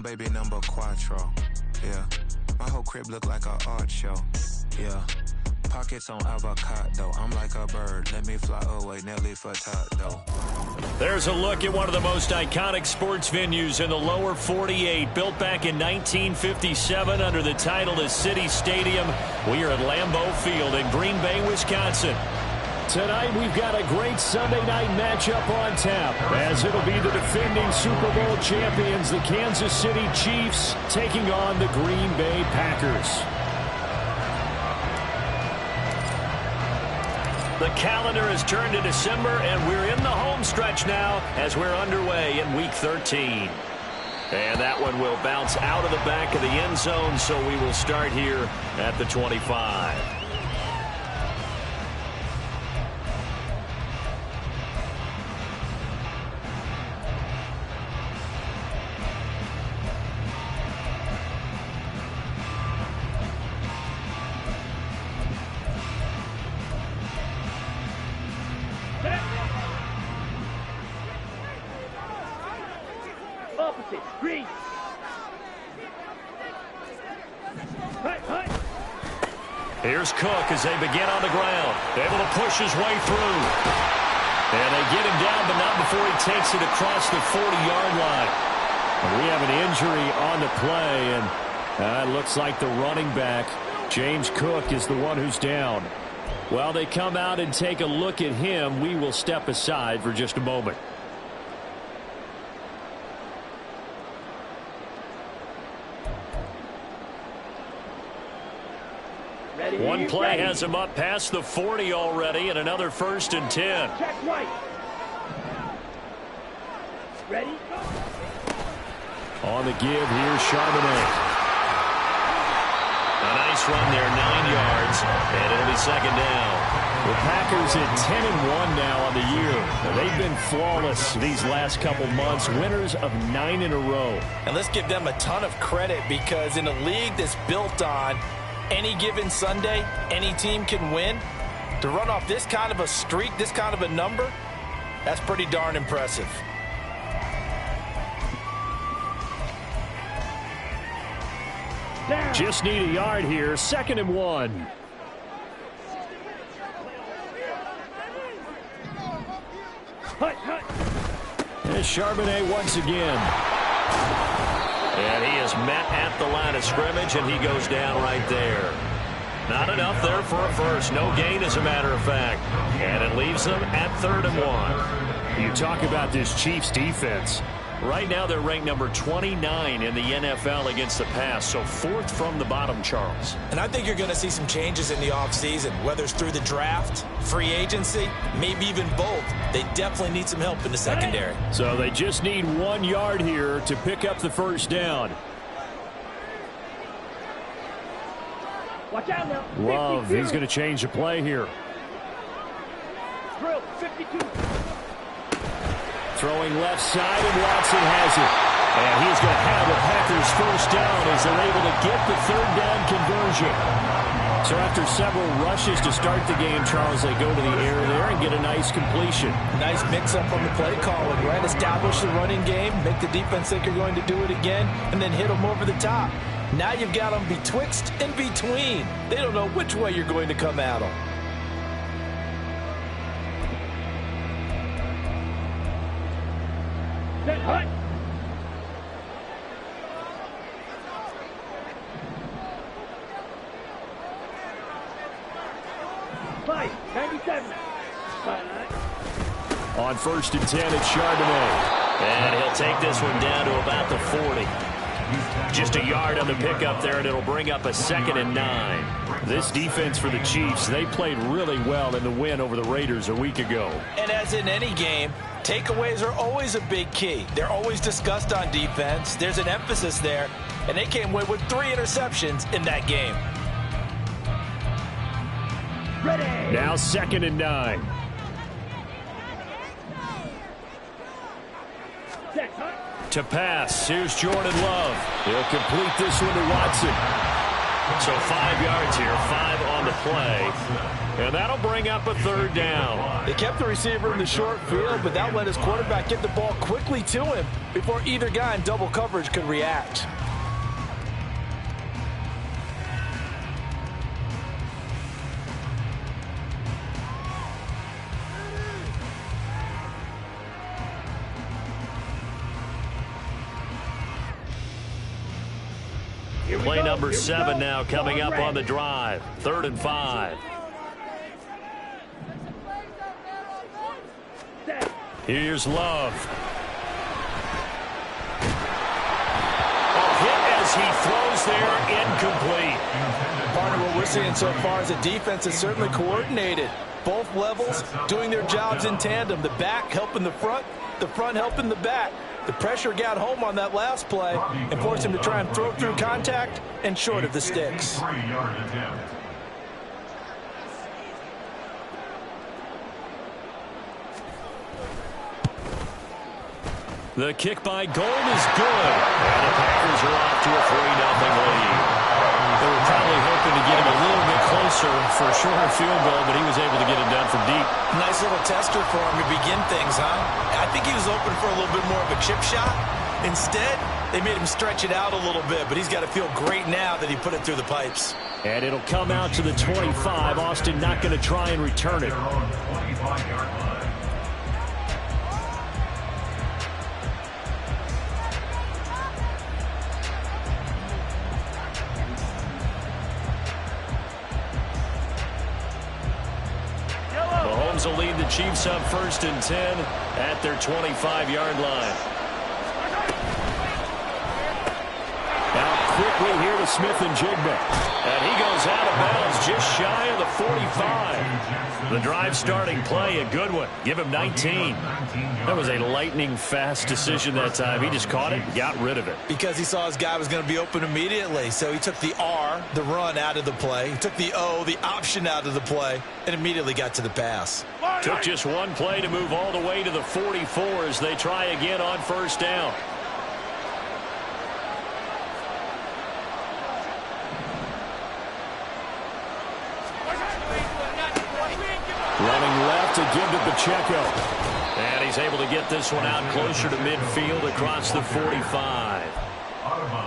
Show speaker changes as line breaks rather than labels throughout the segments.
on baby number quattro. Yeah, my whole crib look like an art show. Yeah, pockets on avocado. I'm like a bird. Let me fly away, Nelly Furtado.
There's a look at one of the most iconic sports venues in the lower 48. Built back in 1957 under the title of City Stadium. We are at Lambeau Field in Green Bay, Wisconsin.
Tonight we've got a great Sunday night matchup on tap, as it'll be the defending Super Bowl champions, the Kansas City Chiefs, taking on the Green Bay Packers.
The calendar has turned to December, and we're in the home stretch now as we're underway in Week 13. And that one will bounce out of the back of the end zone, so we will start here at the 25. Here's Cook as they begin on the ground. Able to push his way through. And they get him down, but not before he takes it across the 40-yard line. And we have an injury on the play, and it looks like the running back, James Cook, is the one who's down. While they come out and take a look at him, we will step aside for just a moment. One play has him up past the 40 already, and another 1st and 10.
Check right. Ready?
On the give, here's Charbonnet.
A nice run there, 9 yards, and it'll be 2nd down.
The Packers at 10-1 now on the year. Now, they've been flawless these last couple months, winners of 9 in a row.
And let's give them a ton of credit, because in a league that's built on any given Sunday, any team can win. To run off this kind of a streak, this kind of a number, that's pretty darn impressive.
Down.
Just need a yard here, 2nd and 1. And Charbonnet once again.
And he is met at the line of scrimmage, and he goes down right there. Not enough there for a first. No gain, as a matter of fact. And it leaves them at 3rd and 1.
You talk about this Chiefs defense.
Right now they're ranked number 29 in the NFL against the pass, so 4th from the bottom, Charles.
And I think you're going to see some changes in the offseason, whether it's through the draft, free agency, maybe even both. They definitely need some help in the secondary.
So they just need 1 yard here to pick up the 1st down.
Watch out now.
Love,
52.
he's going to change the play here.
Drill, 52.
Throwing left side, and Watson has it. And he's going to have the Packers 1st down as they're able to get the 3rd down conversion. So after several rushes to start the game, Charles, they go to the air there and get a nice completion.
Nice mix-up on the play calling, right? Establish the running game, make the defense think you're going to do it again, and then hit them over the top. Now you've got them betwixt and between. They don't know which way you're going to come at them.
Hut. Five, 97.
On 1st and 10, it's Charbonnet.
And he'll take this one down to about the 40. Just a yard on the pickup there, and it'll bring up a 2nd and 9.
This defense for the Chiefs, they played really well in the win over the Raiders a week ago.
And as in any game, takeaways are always a big key. They're always discussed on defense. There's an emphasis there, and they came away with 3 interceptions in that game.
Ready.
Now 2nd and 9.
To pass, here's Jordan Love.
He'll complete this one to Watson.
So 5 yards here, 5 on the play. And that'll bring up a third down.
They kept the receiver in the short field, but that let his quarterback get the ball quickly to him before either guy in double coverage could react.
Play number 7 now coming up on the drive. 3rd and 5. Here's Love. Hit as he throws there, incomplete.
Partner, what we're seeing so far is the defense is certainly coordinated. Both levels doing their jobs in tandem. The back helping the front helping the back. The pressure got home on that last play and forced him to try and throw through contact and short of the sticks.
The kick by Gold is good. And the Packers are off to a 3-0 lead. They were probably hoping to get him a little bit closer for a shorter field goal, but he was able to get it down from deep.
Nice little tester for him to begin things, huh? I think he was open for a little bit more of a chip shot. Instead, they made him stretch it out a little bit, but he's got to feel great now that he put it through the pipes.
And it'll come out to the 25. Austin not going to try and return it. Mahomes will lead the Chiefs up 1st and 10 at their 25-yard line. Now quickly here to Smith-Njigba. And he goes out of bounds just shy of the 45. The drive starting play, a good one. Give him 19. That was a lightning-fast decision that time. He just caught it and got rid of it.
Because he saw his guy was going to be open immediately. So he took the R, the run, out of the play. He took the O, the option, out of the play, and immediately got to the pass.
Took just one play to move all the way to the 44 as they try again on 1st down. Running left to give to Pacheco. And he's able to get this one out closer to midfield across the 45.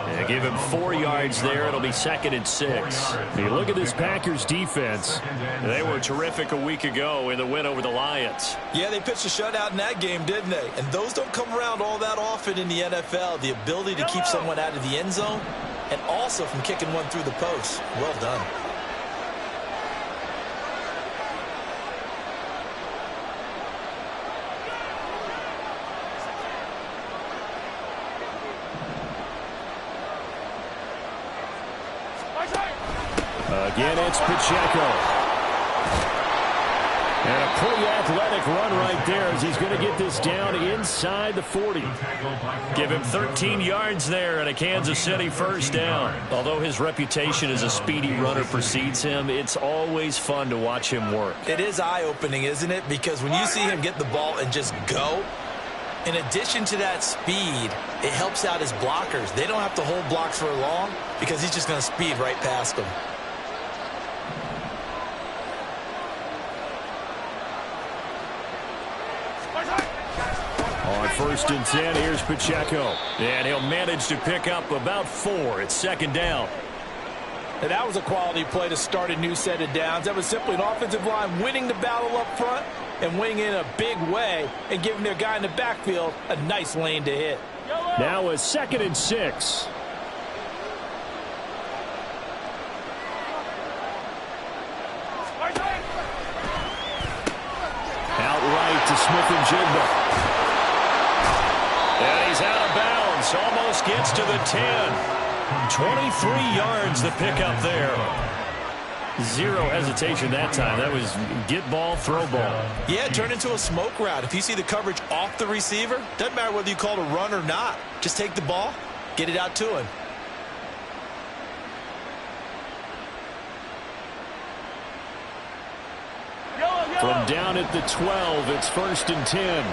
And give him 4 yards there. It'll be 2nd and 6. You look at this Packers defense. They were terrific a week ago in the win over the Lions.
Yeah, they pitched a shutout in that game, didn't they? And those don't come around all that often in the NFL. The ability to keep someone out of the end zone and also from kicking one through the post. Well done.
Again, it's Pacheco. And a pretty athletic run right there as he's going to get this down inside the 40. Give him 13 yards there and a Kansas City 1st down. Although his reputation as a speedy runner precedes him, it's always fun to watch him work.
It is eye-opening, isn't it? Because when you see him get the ball and just go, in addition to that speed, it helps out his blockers. They don't have to hold blocks for long because he's just going to speed right past them.
On 1st and 10, here's Pacheco. And he'll manage to pick up about 4. It's 2nd down.
And that was a quality play to start a new set of downs. That was simply an offensive line winning the battle up front and winning in a big way and giving their guy in the backfield a nice lane to hit.
Now a 2nd and 6. Outright to Smith-Njigba. And he's out of bounds. Almost gets to the 10. 23 yards the pickup there. Zero hesitation that time. That was get ball, throw ball.
Yeah, turn into a smoke route. If you see the coverage off the receiver, doesn't matter whether you call it a run or not. Just take the ball, get it out to him.
From down at the 12, it's 1st and 10.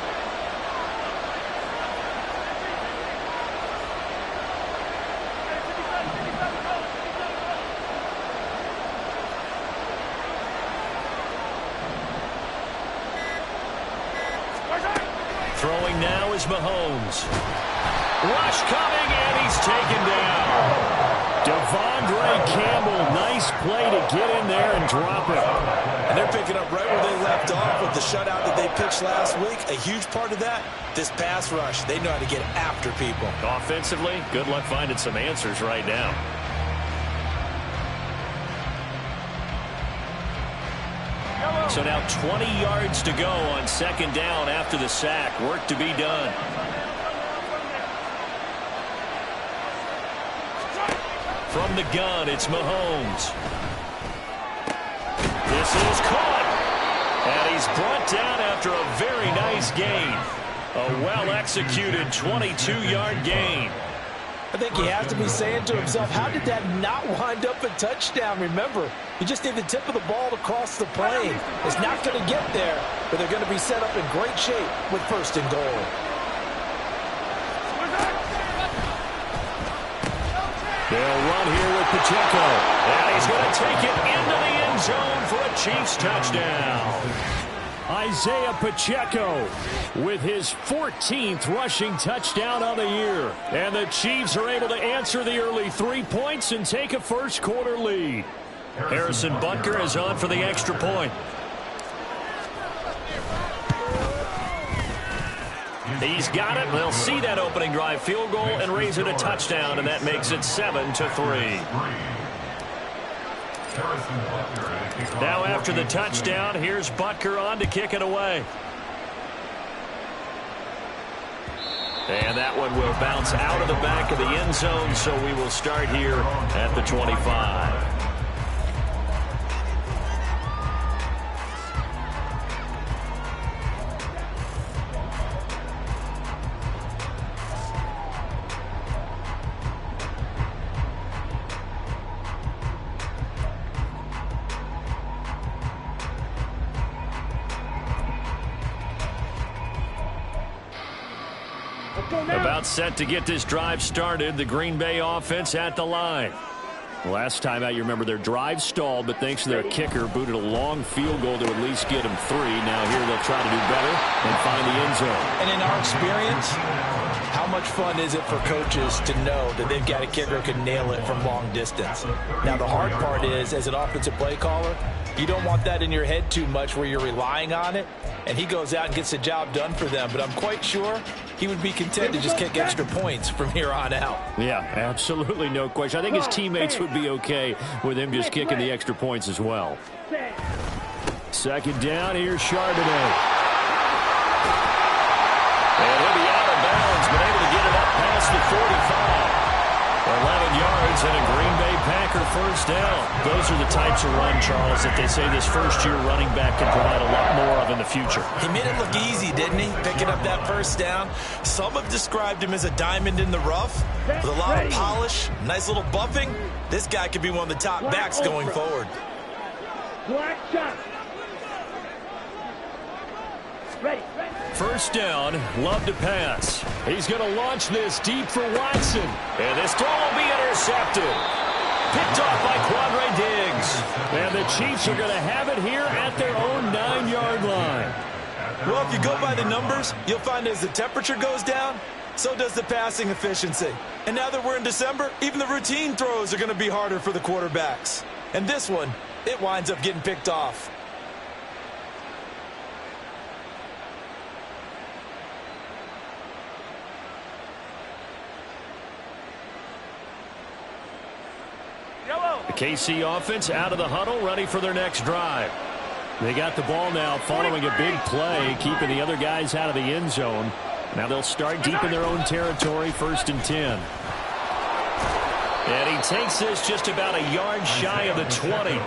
throwing now is Mahomes. Rush coming, and he's taken down. Devondre Campbell, nice play to get in there and drop it.
And they're picking up right where they left off with the shutout that they pitched last week. A huge part of that, this pass rush. They know how to get after people.
Offensively, good luck finding some answers right now. So now 20 yards to go on second down after the sack. Work to be done. From the gun, it's Mahomes. This is caught. And he's brought down after a very nice gain. A well-executed 22-yard gain.
I think he has to be saying to himself, how did that not wind up a touchdown? Remember, you just need the tip of the ball to cross the plane. It's not going to get there, but they're going to be set up in great shape with first and goal.
They'll run here with Pacheco. And he's going to take it into the end zone for a Chiefs touchdown. Isaiah Pacheco with his 14th rushing touchdown on the year. And the Chiefs are able to answer the early 3 points and take a first quarter lead. Harrison Butker is on for the extra point. He's got it. They'll see that opening drive field goal and raise it a touchdown, and that makes it 7-3. Now after the touchdown, here's Butker on to kick it away. And that one will bounce out of the back of the end zone, so we will start here at the 25. About set to get this drive started. The Green Bay offense at the line. Last time out, you remember their drive stalled, but thanks to their kicker, booted a long field goal to at least get them 3. Now here they'll try to do better and find the end zone.
And in our experience, how much fun is it for coaches to know that they've got a kicker who can nail it from long distance? Now the hard part is, as an offensive play caller, you don't want that in your head too much where you're relying on it, and he goes out and gets the job done for them. But I'm quite sure he would be content to just kick extra points from here on out.
Yeah, absolutely no question. I think his teammates would be okay with him just kicking the extra points as well. Second down, here's Charbonnet. And he'll be out of bounds, but able to get it up past the 45. 11 yards and a Green Bay Packer first down. Those are the types of run, Charles, that they say this first-year running back can provide a lot more of in the future.
He made it look easy, didn't he? Picking up that first down. Some have described him as a diamond in the rough with a lot of polish, nice little buffing. This guy could be one of the top backs going forward.
Black shot. Ready.
First down, Love to pass. He's going to launch this deep for Watson. And this throw will be intercepted. Picked off by Quandre Diggs. And the Chiefs are going to have it here at their own 9-yard line.
Well, if you go by the numbers, you'll find as the temperature goes down, so does the passing efficiency. And now that we're in December, even the routine throws are going to be harder for the quarterbacks. And this one, it winds up getting picked off.
The KC offense out of the huddle, ready for their next drive. They got the ball now following a big play, keeping the other guys out of the end zone. Now they'll start deep in their own territory, 1st and 10. And he takes this just about a yard shy of the 20.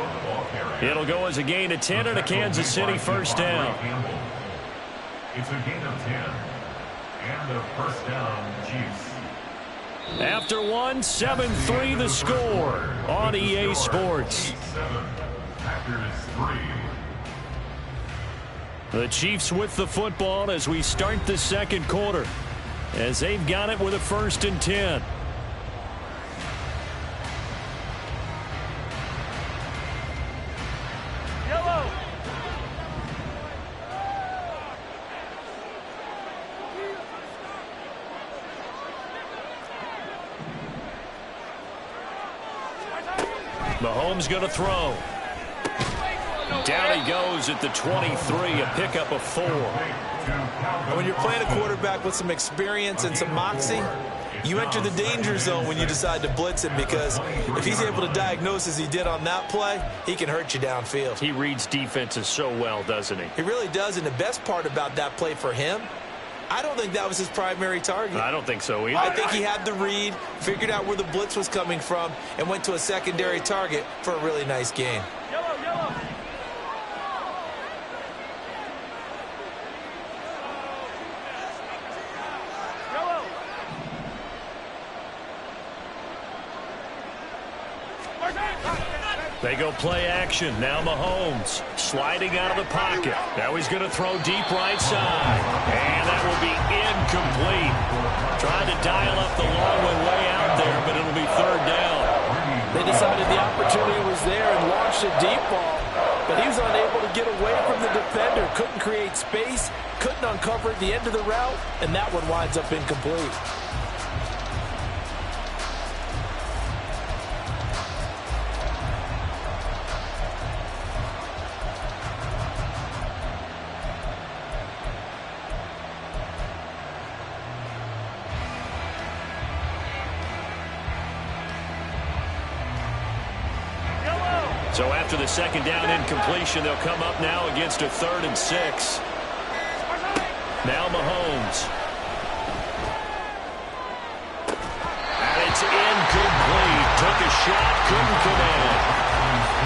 It'll go as a gain of 10 and a Kansas City first down.
It's a gain of 10 and a first down, Chiefs.
After one, 7-3 the score on EA Sports. The Chiefs with the football as we start the second quarter, as they've got it with a 1st and 10. Mahomes going to throw. Down he goes at the 23, a pickup of 4.
And when you're playing a quarterback with some experience and some moxie, you enter the danger zone when you decide to blitz him, because if he's able to diagnose as he did on that play, he can hurt you downfield.
He reads defenses so well, doesn't he?
He really does, and the best part about that play for him, I don't think that was his primary target.
I don't think so either.
I think he had the read, figured out where the blitz was coming from, and went to a secondary target for a really nice gain.
Yellow.
They go play action. Now Mahomes sliding out of the pocket. Now he's going to throw deep right side. And that will be incomplete. Trying to dial up the long way out there, but it'll be third down.
They decided the opportunity was there and launched a deep ball, but he was unable to get away from the defender. Couldn't create space, couldn't uncover at the end of the route, and that one winds up incomplete.
So after the second down incompletion, they'll come up now against a 3rd and 6. Now Mahomes. And it's incomplete. Took a shot, couldn't come in.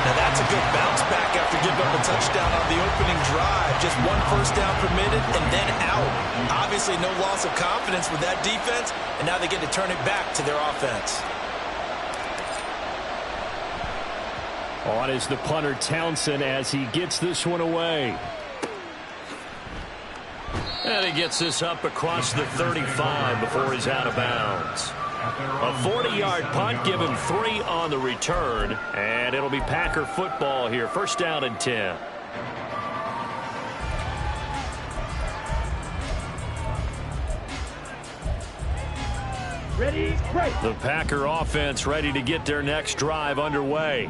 Now that's a good bounce back after giving up a touchdown on the opening drive. Just 1 first down permitted and then out. Obviously no loss of confidence with that defense, and now they get to turn it back to their offense.
On is the punter Townsend as he gets this one away. And he gets this up across the 35 before he's out of bounds. A 40-yard punt, give him 3 on the return. And it'll be Packer football here. First down and 10.
Ready, break.
The Packer offense ready to get their next drive underway.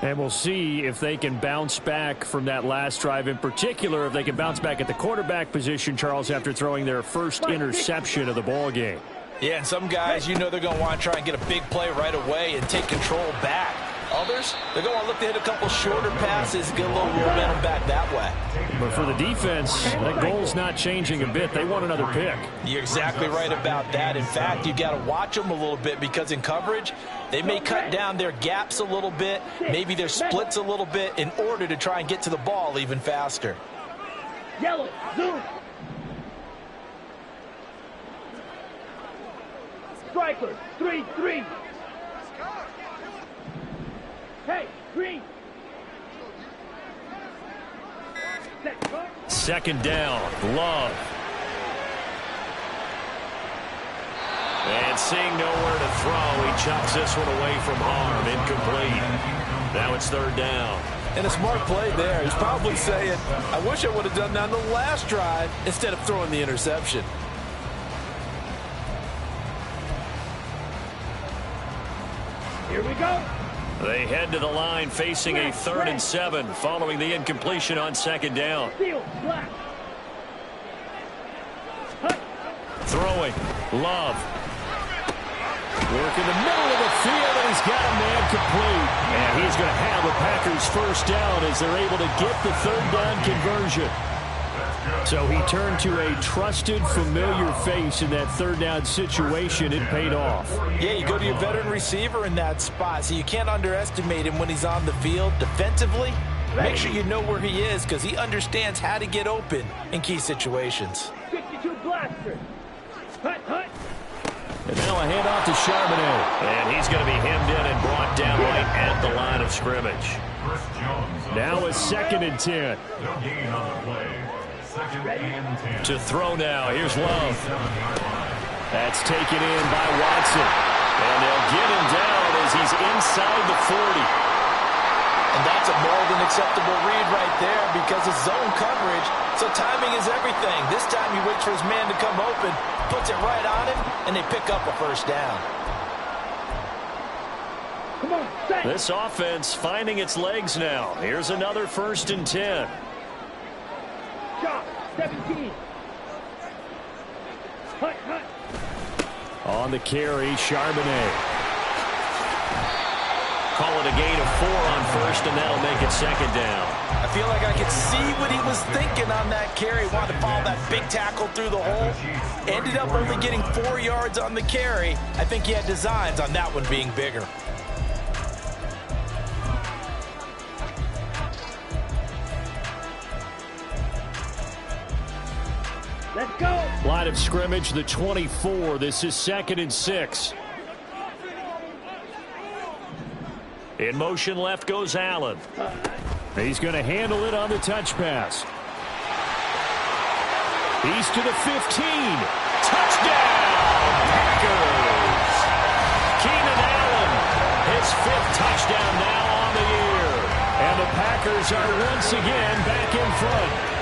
And we'll see if they can bounce back from that last drive. In particular, if they can bounce back at the quarterback position, Charles, after throwing their first interception of the ball game.
Yeah, and some guys, you know they're going to want to try and get a big play right away and take control back. Others, they're going to look to hit a couple shorter passes, get a little momentum back that way.
But for the defense, that goal's not changing a bit. They want another pick.
You're exactly right about that. In fact, you got to watch them a little bit, because in coverage, they may cut down their gaps a little bit, maybe their splits a little bit, in order to try and get to the ball even faster.
Yellow, zoom. Striker, 3-3. Hey, green.
Second down, Love. And seeing nowhere to throw, he chucks this one away from harm, incomplete. Now it's third down.
And a smart play there. He's probably saying, I wish I would have done that on the last drive instead of throwing the interception.
Here we go.
They head to the line facing a 3rd and 7 following the incompletion on second down. Throwing. Love. Work in the middle of the field, and he's got a man complete. And he's going to have the Packers first down as they're able to get the 3rd down conversion. So he turned to a trusted, familiar face in that 3rd down situation. It paid off.
Yeah, you go to your veteran receiver in that spot, so you can't underestimate him when he's on the field. Defensively, make sure you know where he is, because he understands how to get open in key situations.
52 blaster. Hut, hut.
And now a handoff to Charbonnet. And he's going to be hemmed in and brought down right at the line of scrimmage. Now a 2nd and 10. To throw now. Here's Love. That's taken in by Watson. And they'll get him down as he's inside the 40.
And that's a more than acceptable read right there, because it's zone coverage, so timing is everything. This time he waits for his man to come open, puts it right on him, and they pick up a first down.
Come on, set.
This offense finding its legs now. Here's another 1st and 10.
Shot, 17. Hut, hut.
On the carry, Charbonnet. Call it a gain of 4 on 1st, and that'll make it 2nd down.
I feel like I could see what he was thinking on that carry. Wanted to follow that big tackle through the hole. Ended up only getting 4 yards on the carry. I think he had designs on that one being bigger.
Let's go.
Line of scrimmage, the 24. This is 2nd and 6. In motion left goes Allen. He's going to handle it on the touch pass. He's to the 15. Touchdown, Packers! Keenan Allen, his 5th touchdown now on the year. And the Packers are once again back in front.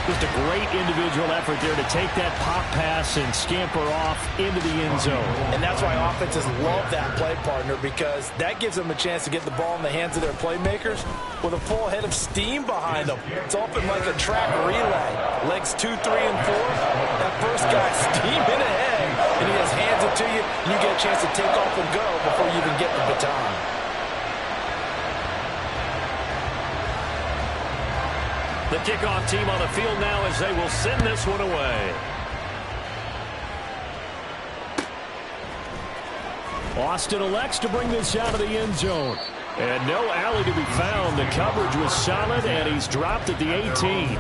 Just a great individual effort there to take that pop pass and scamper off into the end zone.
And that's why offenses love that play, partner, because that gives them a chance to get the ball in the hands of their playmakers with a full head of steam behind them. It's often like a track relay. Legs 2, 3, and 4. That first guy steaming ahead, and he just hands it to you, and you get a chance to take off and go before you even get the baton.
The kickoff team on the field now as they will send this one away. Austin elects to bring this out of the end zone. And no alley to be found. The coverage was solid, and he's dropped at the 18.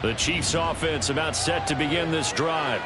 The Chiefs offense about set to begin this drive.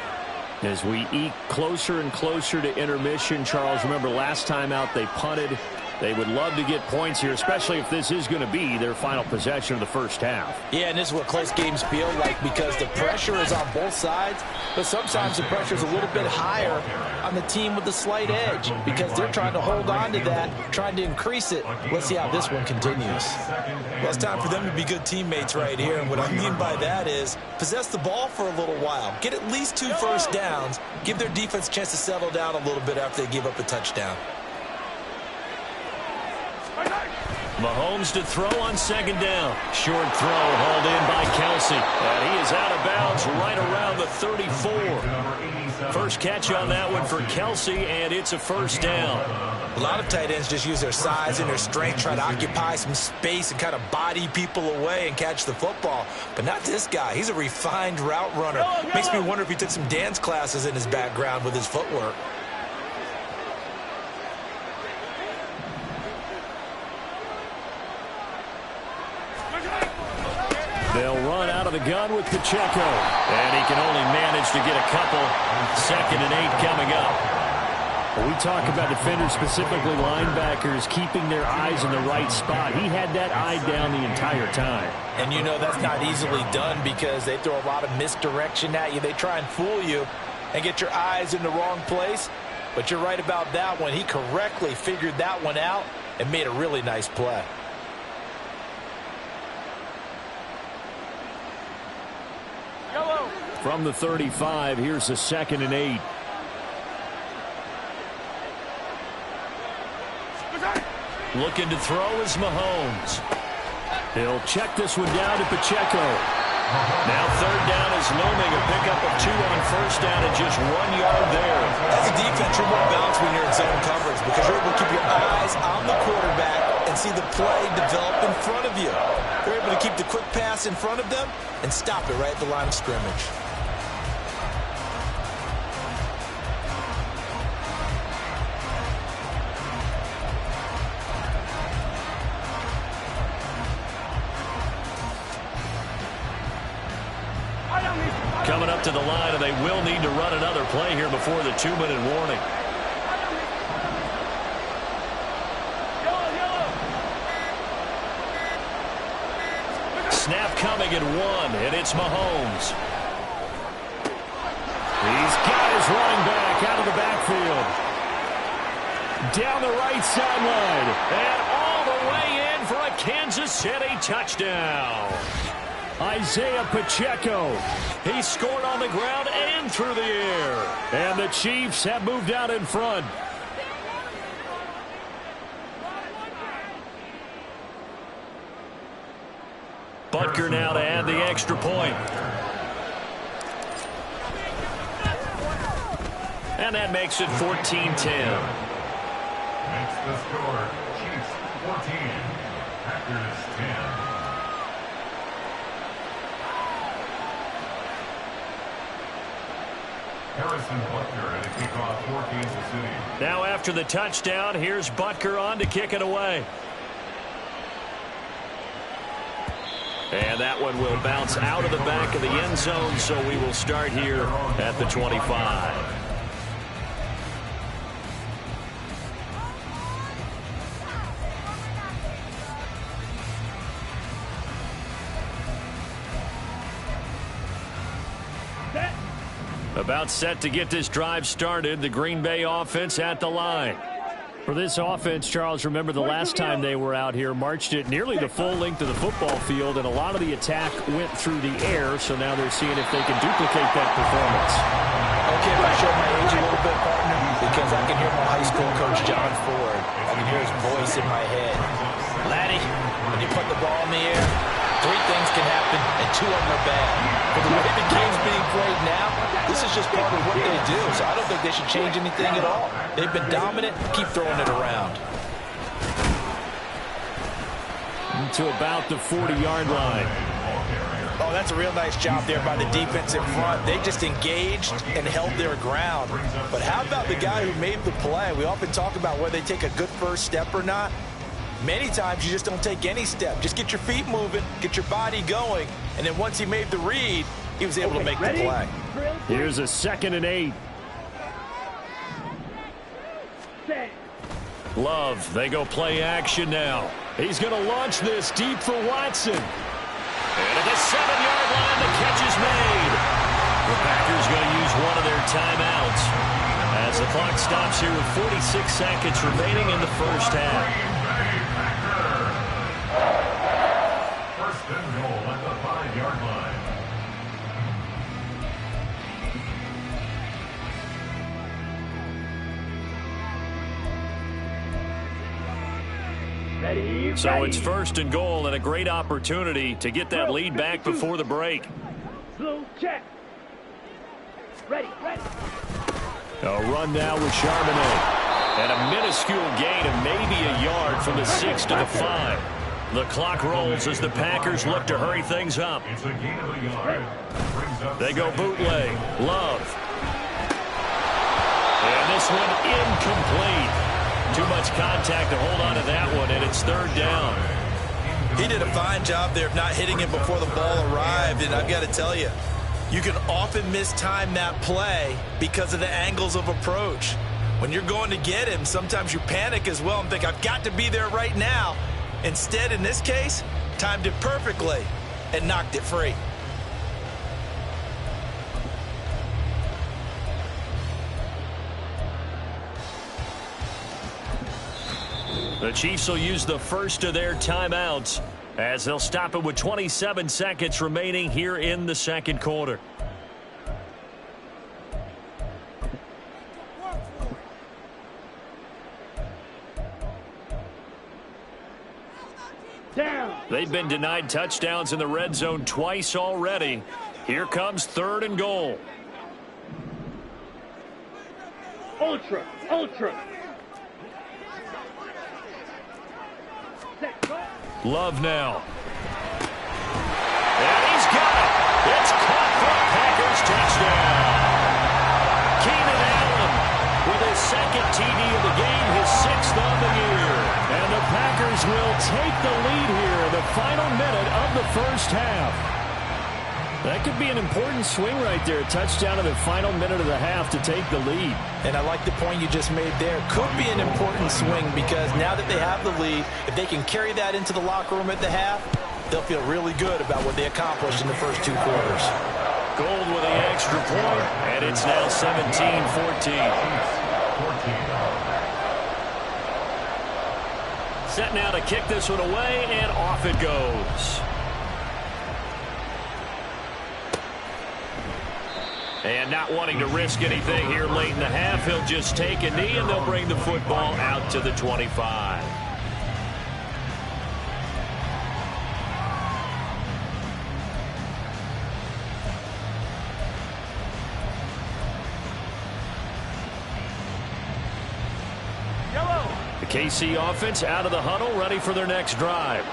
As we eke closer and closer to intermission, Charles, remember last time out they punted. They would love to get points here, especially if this is going to be their final possession of the first half.
Yeah, and this is what close games feel like because the pressure is on both sides, but sometimes the pressure is a little bit higher on the team with the slight edge because they're trying to hold on to that, trying to increase it. Let's see how this one continues.
Well, it's time for them to be good teammates right here, and what I mean by that is possess the ball for a little while, get at least 2 first downs, give their defense a chance to settle down a little bit after they give up a touchdown.
Mahomes to throw on 2nd down. Short throw hauled in by Kelsey. And he is out of bounds right around the 34. First catch on that one for Kelsey, and it's a first down.
A lot of tight ends just use their size and their strength, try to occupy some space and kind of body people away and catch the football. But not this guy. He's a refined route runner. Makes me wonder if he took some dance classes in his background with his footwork.
They'll run out of the gun with Pacheco. And he can only manage to get a couple. 2nd and 8 coming up. When we talk about defenders, specifically linebackers, keeping their eyes in the right spot. He had that eye down the entire time.
And you know that's not easily done because they throw a lot of misdirection at you. They try and fool you and get your eyes in the wrong place. But you're right about that one. He correctly figured that one out and made a really nice play.
From the 35, here's the 2nd and 8. Looking to throw is Mahomes. He'll check this one down to Pacheco. Now 3rd down is looming. A pickup of 2 on 1st down and just 1 yard there.
As a defense, you're more balanced when you're in zone coverage because you're able to keep your eyes on the quarterback and see the play develop in front of you. They're able to keep the quick pass in front of them and stop it right at the line of scrimmage.
Coming up to the line, and they will need to run another play here before the 2-minute warning. Snap coming at 1, and it's Mahomes. Comes running back out of the backfield. Down the right sideline. And all the way in for a Kansas City touchdown. Isaiah Pacheco. He scored on the ground and through the air. And the Chiefs have moved out in front. Butker now to add the extra point. And that makes it 14-10.
Makes the score Chiefs 14, Packers 10. Harrison Butker at a kickoff for Kansas City.
Now after the touchdown, here's Butker on to kick it away. And that one will bounce out of the back of the end zone, so we will start here at the 25. About set to get this drive started. The Green Bay offense at the line. For this offense, Charles, remember the last time they were out here, marched it nearly the full length of the football field, and a lot of the attack went through the air, so now they're seeing if they can duplicate that performance.
Okay, if I show my age a little bit, partner, because I can hear my high school coach, John Ford. I can hear his voice in my head. Laddie, when you put the ball in the air, 3 things can happen, and 2 of them are bad. But the way the game's being played now, this is just part of what they do, so I don't think they should change anything at all. They've been dominant. Keep throwing it around.
To about the 40-yard line.
Oh, that's a real nice job there by the defense in front. They just engaged and held their ground. But how about the guy who made the play? We often talk about whether they take a good first step or not. Many times you just don't take any step. Just get your feet moving, get your body going, and then once he made the read, he was able to make the play.
Here's a 2nd and 8. Love, they go play action now. He's going to launch this deep for Watson. And at the 7-yard line, the catch is made. The Packers going to use one of their timeouts as the clock stops here with 46 seconds remaining in the first half.
First and goal at the 5-yard line.
So it's 1st and goal and a great opportunity to get that lead back before the break.
Blue check. Ready.
A run now with Charbonnet. And a minuscule gain of maybe a yard from the 6 to the 5. The clock rolls as the Packers look to hurry things up.
It's a gain of a yard.
They go bootleg. Love. And this one incomplete. Too much contact to hold on to that one, and it's 3rd down.
He did a fine job there of not hitting him before the ball arrived, and I've got to tell you, you can often mistime that play because of the angles of approach. When you're going to get him, sometimes you panic as well and think, I've got to be there right now. Instead, in this case, timed it perfectly and knocked it free.
The Chiefs will use the first of their timeouts as they'll stop it with 27 seconds remaining here in the 2nd quarter.
Down.
They've been denied touchdowns in the red zone twice already. Here comes 3rd and goal.
Ultra.
Love now. And he's got it. It's caught for a Packers touchdown. Keenan Allen with his 2nd TD of the game, his 6th on the year. And the Packers will take the lead here in the final minute of the first half. That could be an important swing right there. A touchdown in the final minute of the half to take the lead.
And I like the point you just made there. Could be an important swing because now that they have the lead, if they can carry that into the locker room at the half, they'll feel really good about what they accomplished in the first 2 quarters.
Gold with the extra extra point, and it's now 17-14. Set now to kick this one away, and off it goes. And not wanting to risk anything here late in the half, he'll just take a knee, and they'll bring the football out to the 25. The KC offense out of the huddle, ready for their next drive.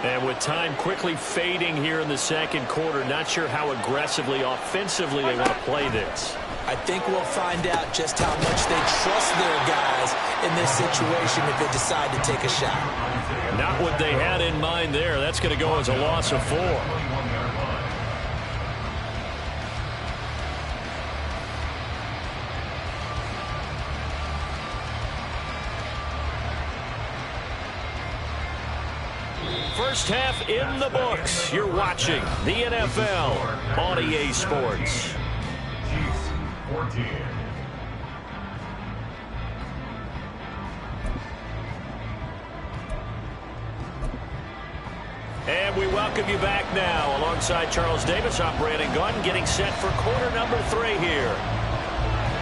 And with time quickly fading here in the second quarter, not sure how aggressively, offensively they want to play this.
I think we'll find out just how much they trust their guys in this situation if they decide to take a shot.
Not what they had in mind there. That's going to go as a loss of 4. First half in the books. You're watching the NFL on EA Sports. And we welcome you back now. Alongside Charles Davis, I'm Brandon Gunn, getting set for quarter number 3 here.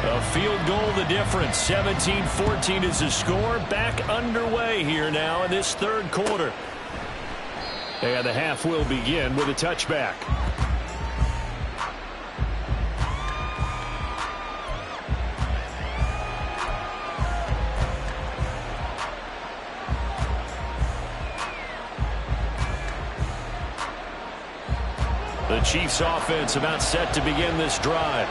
A field goal the difference. 17-14 is the score. Back underway here now in this third quarter. And the half will begin with a touchback. The Chiefs offense about set to begin this drive.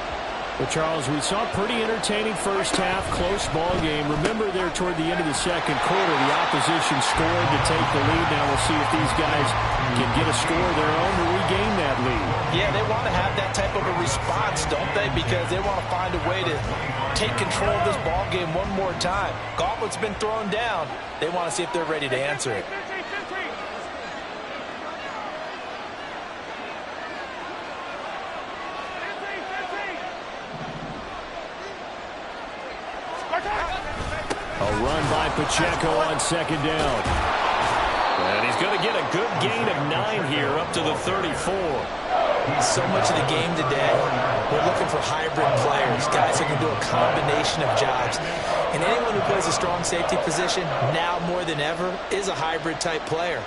Well, Charles, we saw a pretty entertaining first half, close ball game. Remember there toward the end of the second quarter, the opposition scored to take the lead. Now we'll see if these guys can get a score of their own to regain that lead.
Yeah, they want to have that type of a response, don't they? Because they want to find a way to take control of this ball game one more time. Gauntlet's been thrown down. They want to see if they're ready to answer it.
A run by Pacheco on second down. And he's going to get a good gain of 9 here up to the 34.
So much of the game today, we're looking for hybrid players, guys who can do a combination of jobs. And anyone who plays a strong safety position, now more than ever, is a hybrid type player.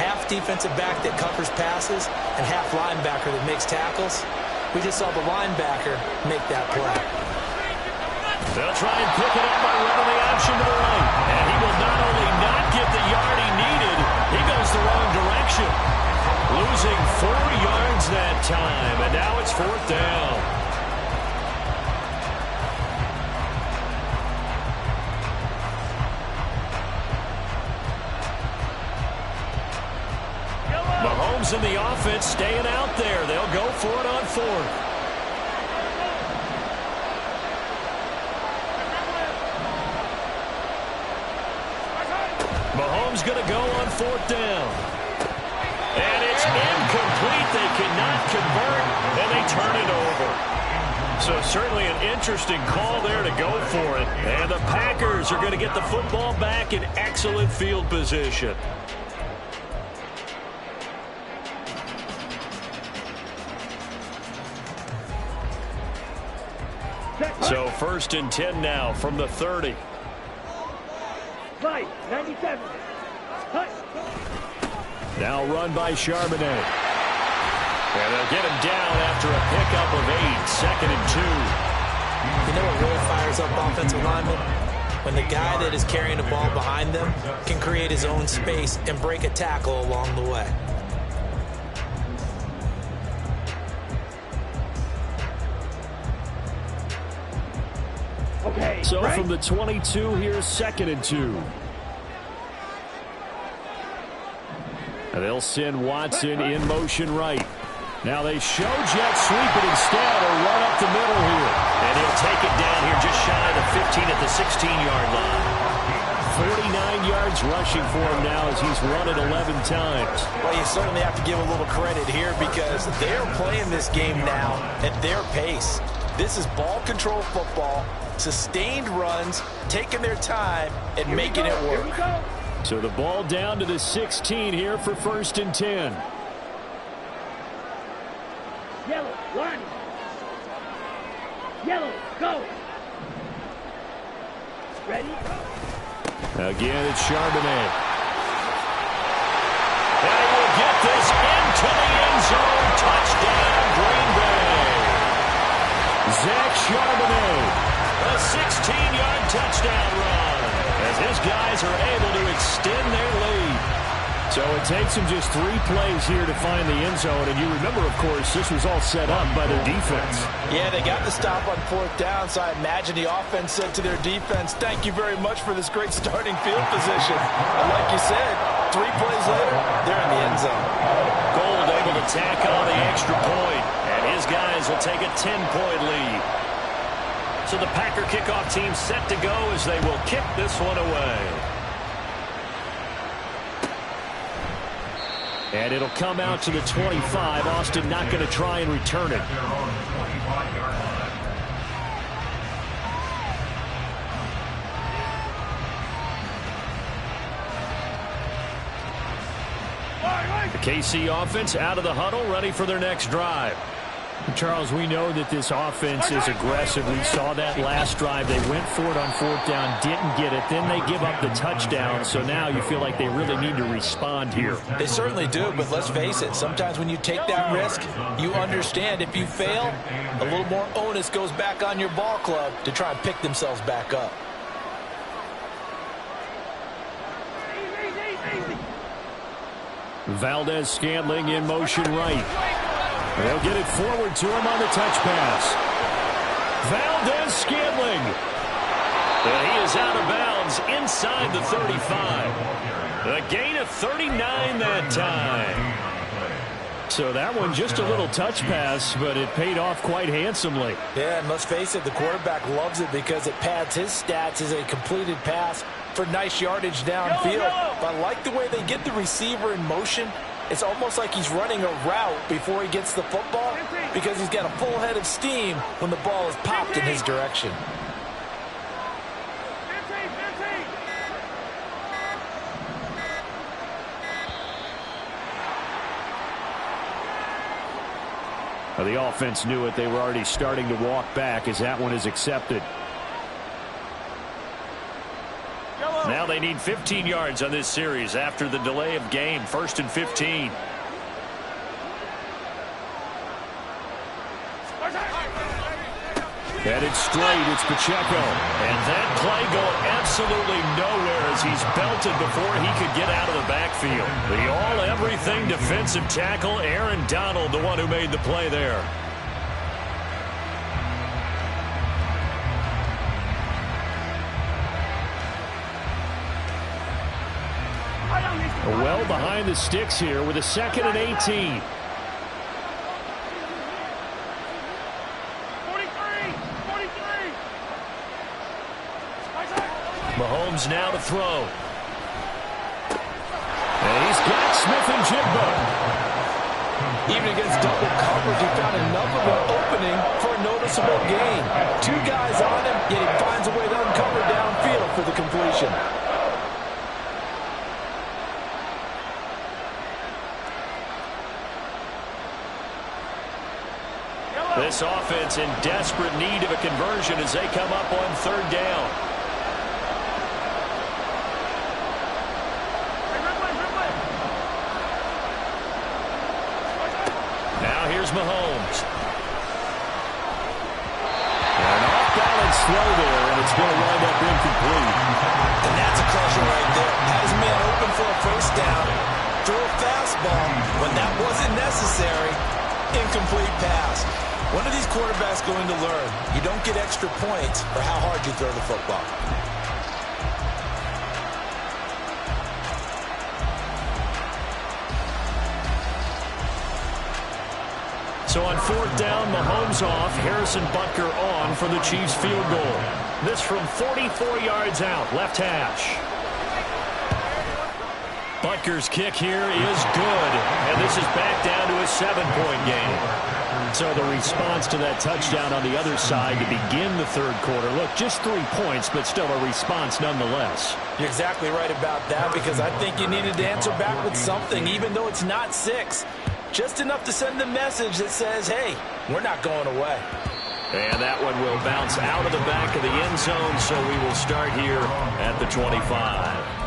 Half defensive back that covers passes and half linebacker that makes tackles. We just saw the linebacker make that play.
They'll try and pick it up by running the option to the right. And he will not only not get the yard he needed, he goes the wrong direction. Losing 4 yards that time, and now it's 4th down. Mahomes and the offense staying out there. They'll go for it on 4th. Mahomes going to go on 4th down. And it's incomplete. They cannot convert, and they turn it over. So certainly an interesting call there to go for it. And the Packers are going to get the football back in excellent field position. So 1st and 10 now from the 30.
Slide, 97. Cut.
Now run by Charbonnet. And they'll get him down after a pickup of 8. 2nd and 2.
You know what really fires up offensive linemen? When the guy that is carrying the ball behind them can create his own space and break a tackle along the way.
Okay,
so
right.
From the 22, here's 2nd and 2. And they'll send Watson in motion right. Now they show jet sweep it instead, or run up the middle here. And he'll take it down here just shy of the 15 at the 16-yard line. 49 yards rushing for him now as he's run it 11 times.
Well, you certainly have to give a little credit here because they're playing this game now at their pace. This is ball control football, sustained runs, taking their time, and making it work.
So the ball down to the 16 here for 1st and 10.
Yellow, line. Yellow, go. Ready?
Again, it's Charbonnet. And he will get this into the end zone. Touchdown, Green Bay. Zach Charbonnet, a 16-yard touchdown run as his guys are able to extend their lead. So it takes them just 3 plays here to find the end zone. And you remember, of course, this was all set up by their defense.
Yeah, they got the stop on 4th down, so I imagine the offense said to their defense, thank you very much for this great starting field position. And like you said, 3 plays later, they're in the end zone.
Gold able to tack on the extra point, and his guys will take a 10-point lead. So the Packer kickoff team set to go as they will kick this one away. And it'll come out to the 25. Austin not going to try and return it. The KC offense out of the huddle, ready for their next drive. Charles, we know that this offense is aggressive. We saw that last drive. They went for it on 4th down, didn't get it. Then they give up the touchdown. So now you feel like they really need to respond here.
They certainly do, but let's face it. Sometimes when you take that risk, you understand if you fail, a little more onus goes back on your ball club to try and pick themselves back up.
Valdez-Scantling in motion right. They'll get it forward to him on the touch pass. Valdez-Scantling. And he is out of bounds inside the 35. A gain of 39 that time. So that one just a little touch pass, but it paid off quite handsomely.
Yeah, and let's face it, the quarterback loves it because it pads his stats as a completed pass for nice yardage downfield. But I like the way they get the receiver in motion. It's almost like he's running a route before he gets the football because he's got a full head of steam when the ball is popped in his direction.
Well, the offense knew it. They were already starting to walk back as that one is accepted. Now they need 15 yards on this series after the delay of game. 1st and 15. Headed straight, it's Pacheco. And that play going absolutely nowhere as he's belted before he could get out of the backfield. The all-everything defensive tackle, Aaron Donald, the one who made the play there. Well behind the sticks here with a 2nd and 18. Mahomes now to throw. And he's got Smith-Njigba.
Even against double coverage, he found enough of an opening for a noticeable gain. 2 guys on him, yet he finds a way to uncover downfield for the completion.
This offense in desperate need of a conversion as they come up on 3rd down. Now here's Mahomes. An off-balance throw there, and it's going to wind up incomplete.
And that's a crusher right there. Had his man open for a 1st down. Threw a fastball when that wasn't necessary. Incomplete pass. When are these quarterbacks going to learn? You don't get extra points for how hard you throw the football.
So on 4th down, Mahomes off, Harrison Butker on for the Chiefs field goal. This from 44 yards out, left hash. Butker's kick here is good, and this is back down to a 7-point game. So the response to that touchdown on the other side to begin the third quarter. Look, just 3 points, but still a response nonetheless.
You're exactly right about that, because I think you needed to answer back with something, even though it's not 6. Just enough to send a message that says, hey, we're not going away.
And that one will bounce out of the back of the end zone, so we will start here at the 25.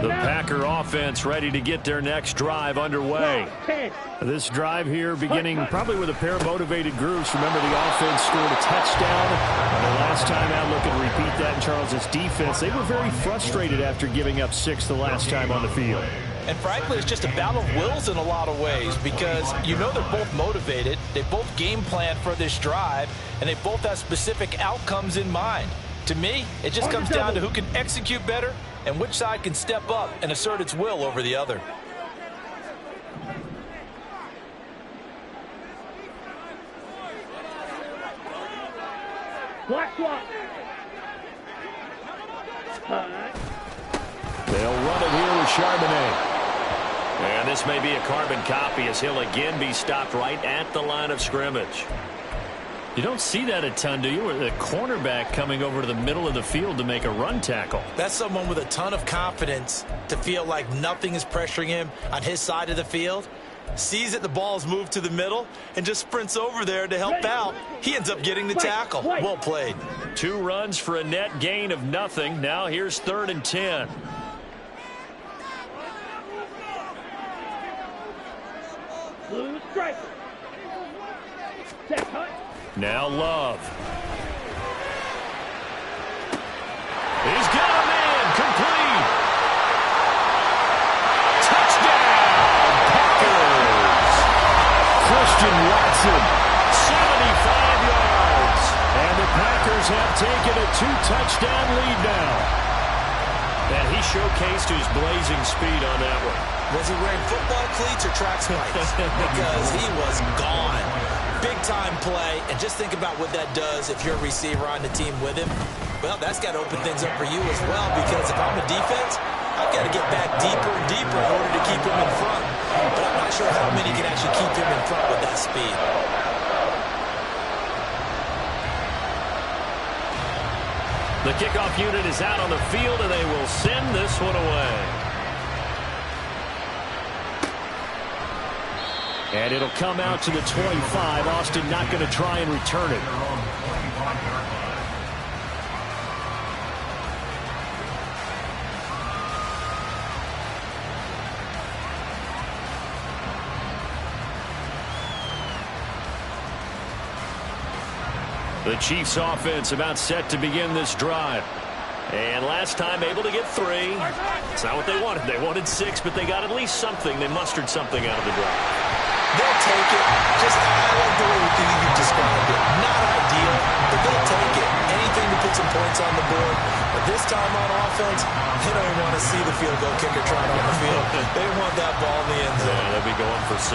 The Packer offense ready to get their next drive underway. This drive here beginning probably with a pair of motivated groups. Remember, the offense scored a touchdown. And the last time out, look and repeat that in Charles' defense. They were very frustrated after giving up 6 the last time on the field.
And frankly, it's just a battle of wills in a lot of ways, because you know they're both motivated. They both game plan for this drive, and they both have specific outcomes in mind. To me, it just comes down to who can execute better and which side can step up and assert its will over the other.
They'll run it here with Charbonnet. And this may be a carbon copy as he'll again be stopped right at the line of scrimmage. You don't see that a ton, do you? With a cornerback coming over to the middle of the field to make a run tackle.
That's someone with a ton of confidence to feel like nothing is pressuring him on his side of the field. Sees that the ball's moved to the middle and just sprints over there to help out. He ends up getting the tackle. Well played.
2 runs for a net gain of nothing. Now here's 3rd and 10.
Blue striker. Set cut.
Now Love. He's got a man complete. Touchdown, Packers. Christian Watson, 75 yards. And the Packers have taken a 2-touchdown lead now. And he showcased his blazing speed on that one.
Was he wearing football cleats or track spikes? Because he was gone. Big-time play, and just think about what that does if you're a receiver on the team with him. Well, that's got to open things up for you as well, because if I'm a defense, I've got to get back deeper and deeper in order to keep him in front. But I'm not sure how many can actually keep him in front with that speed.
The kickoff unit is out on the field, and they will send this one away. And it'll come out to the 25. Austin not going to try and return it. The Chiefs offense about set to begin this drive. And last time able to get 3. It's not what they wanted. They wanted 6, but they got at least something. They mustered something out of the drive.
They'll take it. Just, I like the way you described it. Not ideal, but they'll take it. Anything to put some points on the board. But this time on offense, they don't even want to see the field goal kicker trot on the field. They want that ball in the end zone.
Yeah, they'll be going for 6.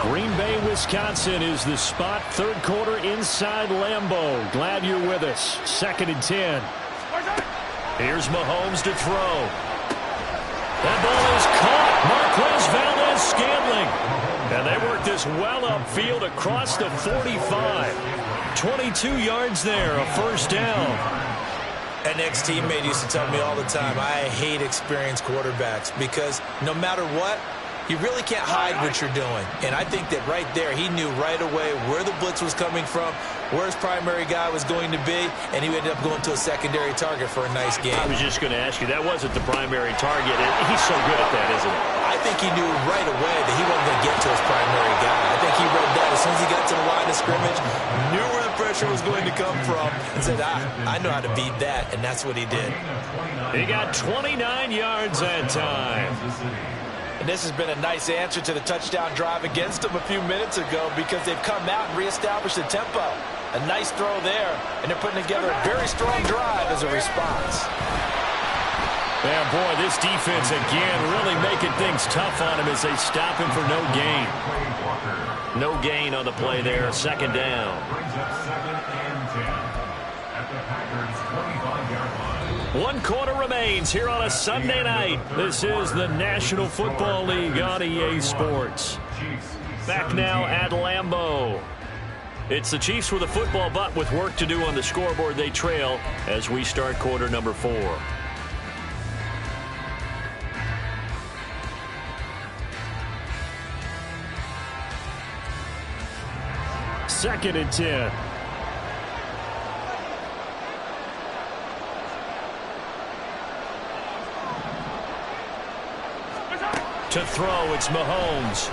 Green Bay, Wisconsin is the spot. Third quarter inside Lambeau. Glad you're with us. 2nd and 10. Here's Mahomes to throw. That ball is caught. Marquez Valdes-Scantling. And they work this well upfield across the 45. 22 yards there, a first down.
An ex-teammate used to tell me all the time, I hate experienced quarterbacks because no matter what, you really can't hide what you're doing. And I think that right there, he knew right away where the blitz was coming from, where his primary guy was going to be, and he ended up going to a secondary target for a nice game.
I was just going to ask you, that wasn't the primary target. He's so good at that, isn't he?
I think he knew right away that he wasn't going to get to his primary guy. I think he read that as soon as he got to the line of scrimmage, knew where the pressure was going to come from, and said, I know how to beat that, and that's what he did.
He got 29 yards that time.
And this has been a nice answer to the touchdown drive against them a few minutes ago because they've come out and reestablished the tempo. A nice throw there, and they're putting together a very strong drive as a response.
Yeah, boy, this defense again really making things tough on him as they stop him for no gain. No gain on the play there, second down.
Brings up 2nd and 10 at the Packers' 25-yard line.
1 quarter remains here on a Sunday night. This is the National Football League on EA Sports. Back now at Lambeau. It's the Chiefs with a football, but with work to do on the scoreboard, they trail as we start quarter number 4. Second and 10. To throw, it's Mahomes.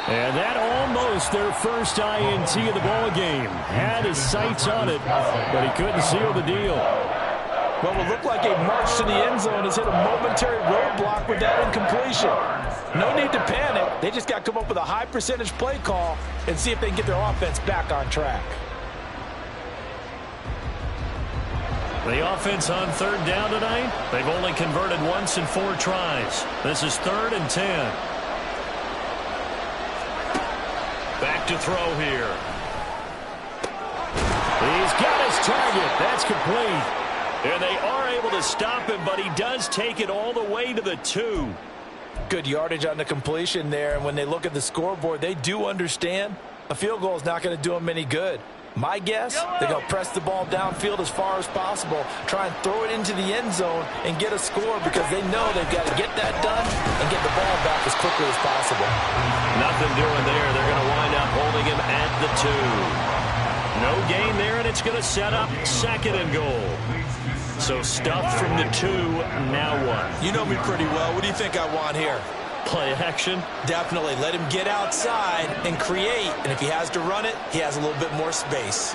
And that almost their first INT of the ball game. Had his sights on it, but he couldn't seal the deal.
Well, what looked like a march to the end zone has hit a momentary roadblock with that incompletion. No need to panic. They just got to come up with a high percentage play call and see if they can get their offense back on track.
The offense on third down tonight, they've only converted once in 4 tries. This is 3rd and 10. Back to throw here. He's got his target. That's complete. And they are able to stop him, but he does take it all the way to the 2.
Good yardage on the completion there, and when they look at the scoreboard, they do understand a field goal is not going to do them any good. My guess, they're going to press the ball downfield as far as possible, try and throw it into the end zone and get a score because they know they've got to get that done and get the ball back as quickly as possible.
Nothing doing there. They're going to wind up holding him at the 2. No gain there, and it's going to set up 2nd and goal. So stuffed from the 2, now what?
You know me pretty well. What do you think I want here?
Play action?
Definitely. Let him get outside and create. And if he has to run it, he has a little bit more space.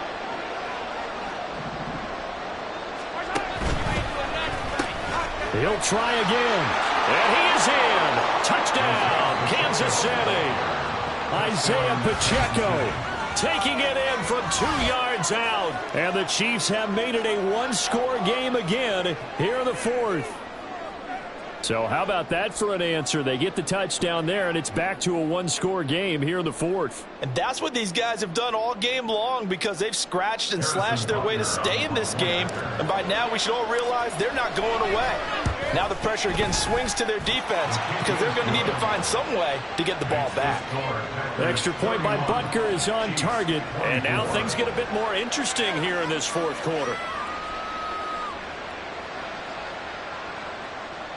He'll try again. And he is in. Touchdown, Kansas City. Isaiah Pacheco taking it in from 2 yards out. And the Chiefs have made it a 1-score game again here in the 4th. So how about that for an answer? They get the touchdown there, and it's back to a 1-score game here in the 4th.
And that's what these guys have done all game long because they've scratched and slashed their way to stay in this game. And by now we should all realize they're not going away. Now the pressure again swings to their defense because they're going to need to find some way to get the ball back.
The extra point by Butker is on target. And now things get a bit more interesting here in this 4th quarter.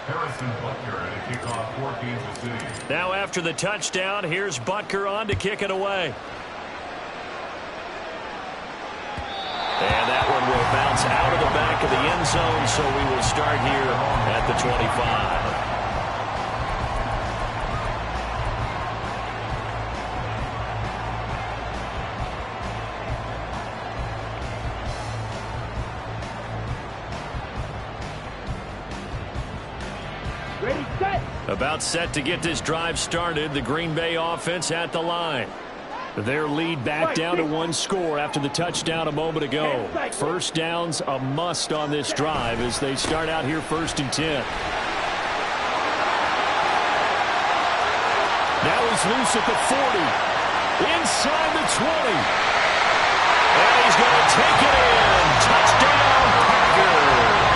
Harrison Butker at a kickoff for Kansas City.
Now after the touchdown, here's Butker on to kick it away. And that one will bounce out of the back of the end zone, so we will start here at the 25.
Ready, set.
About set to get this drive started, the Green Bay offense at the line. Their lead back down to 1 score after the touchdown a moment ago. First down's a must on this drive as they start out here 1st and 10. Now he's loose at the 40. Inside the 20. And he's going to take it in. Touchdown, Packers.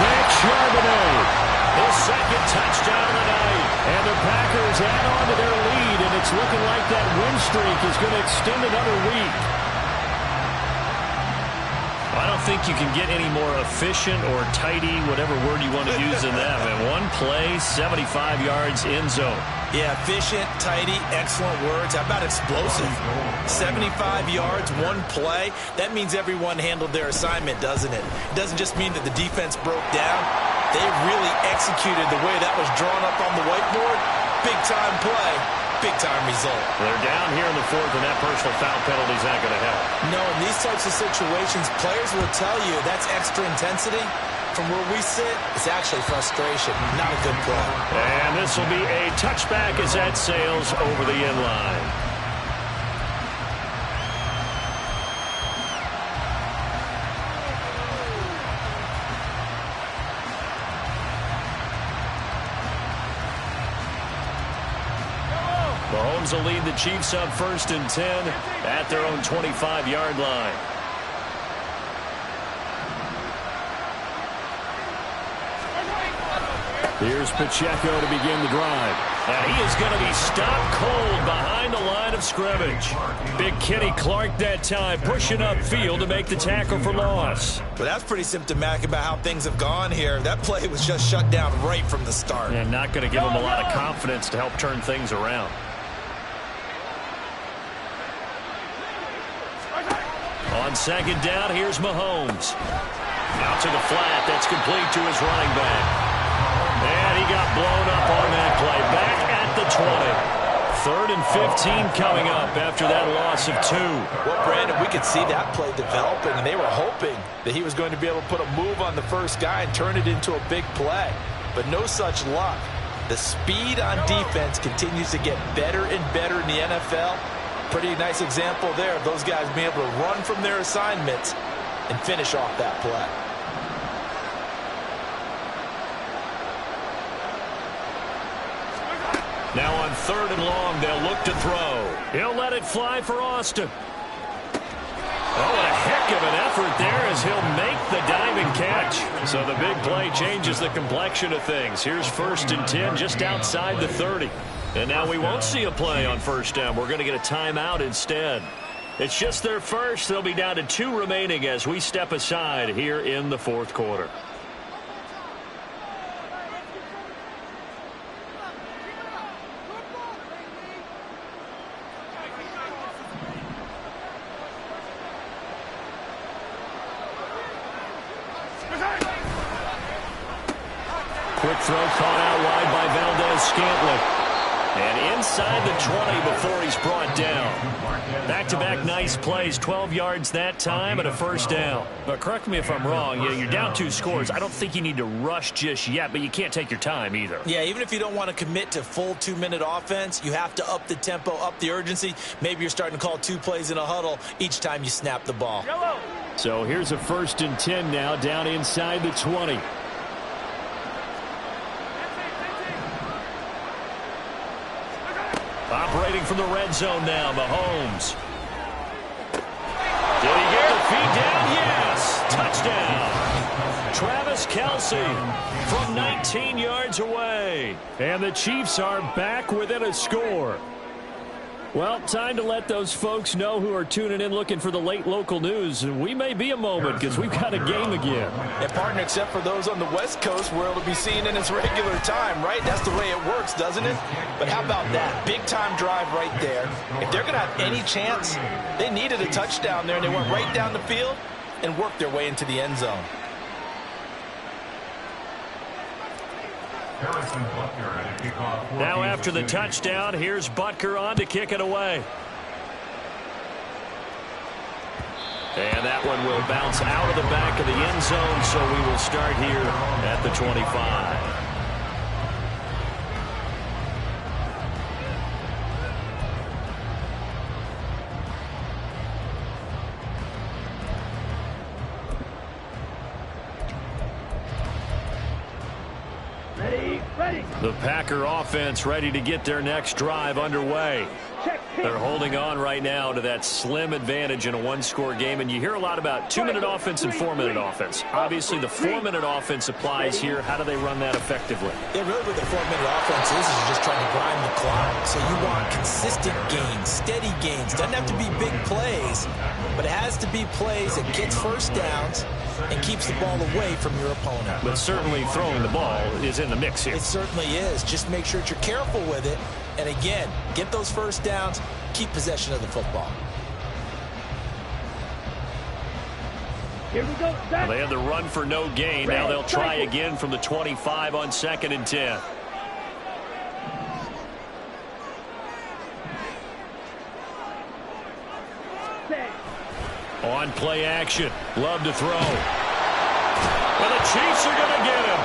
Zach Charbonnet. His 2nd touchdown of the night. And the Packers add on to their lead, and it's looking like that win streak is going to extend another week. I don't think you can get any more efficient or tidy, whatever word you want to use in that. And 1 play, 75 yards in zone.
Yeah, efficient, tidy, excellent words. How about explosive? 75 yards, 1 play. That means everyone handled their assignment, doesn't it? It doesn't just mean that the defense broke down. They really executed the way that was drawn up on the whiteboard. Big-time play, big-time result.
They're down here in the 4th, and that personal foul penalty is not going to help.
No, in these types of situations, players will tell you that's extra intensity. From where we sit, it's actually frustration, not a good play.
And this will be a touchback as that sails over the end line. Mahomes will lead the Chiefs up 1st and 10 at their own 25-yard line. Here's Pacheco to begin the drive. And he is going to be stopped cold behind the line of scrimmage. Big Kenny Clark that time pushing upfield to make the tackle for loss.
But that's pretty symptomatic about how things have gone here. That play was just shut down right from the start.
And not going to give him a lot of confidence to help turn things around. On 2nd down, here's Mahomes. Out to the flat. That's complete to his running back. And he got blown up on that play. Back at the 20. 3rd and 15 coming up after that loss of 2.
Well, Brandon, we could see that play developing, and they were hoping that he was going to be able to put a move on the first guy and turn it into a big play. But no such luck. The speed on defense continues to get better and better in the NFL. Pretty nice example there of those guys being able to run from their assignments and finish off that play.
Now on 3rd and long, they'll look to throw. He'll let it fly for Austin. Oh, what a heck of an effort there as he'll make the diving catch. So the big play changes the complexion of things. Here's 1st and 10 just outside the 30. And now we won't see a play on 1st down. We're going to get a timeout instead. It's just their first. They'll be down to 2 remaining as we step aside here in the 4th quarter. Quick throw caught out wide by Valdez-Scantling. And inside the 20 before he's brought down. Back-to-back nice plays, 12 yards that time and a 1st down. But correct me if I'm wrong, you're down 2 scores. I don't think you need to rush just yet, but you can't take your time either.
Yeah, even if you don't want to commit to full 2-minute offense, you have to up the tempo, up the urgency. Maybe you're starting to call 2 plays in a huddle each time you snap the ball.
So here's a 1st and 10 now down inside the 20. Operating from the red zone now, Mahomes. Did he get the feet down? Yes! Touchdown! Travis Kelce from 19 yards away. And the Chiefs are back within a score. Well, time to let those folks know who are tuning in looking for the late local news. We may be a moment because we've got a game again.
And partner, except for those on the West Coast where it'll be seen in its regular time, right? That's the way it works, doesn't it? But how about that? Big-time drive right there. If they're going to have any chance, they needed a touchdown there, and they went right down the field and worked their way into the end zone.
Now after the touchdown, here's Butker on to kick it away. And that one will bounce out of the back of the end zone, so we will start here at the 25. The Packer offense ready to get their next drive underway. They're holding on right now to that slim advantage in a 1-score game, and you hear a lot about 2-minute offense and 4-minute offense. Obviously, the 4-minute offense applies here. How do they run that effectively?
Yeah, really what the 4-minute offense is just trying to grind the clock. So you want consistent gains, steady gains. Doesn't have to be big plays, but it has to be plays that gets 1st downs and keeps the ball away from your opponent.
But certainly throwing the ball is in the mix here.
It certainly is. Just make sure that you're careful with it. And again, get those 1st downs, keep possession of the football.
Here we go.
Well, they had the run for no gain. Now they'll try again from the 25 on 2nd and 10. On play action. Love to throw. And the Chiefs are going to get him.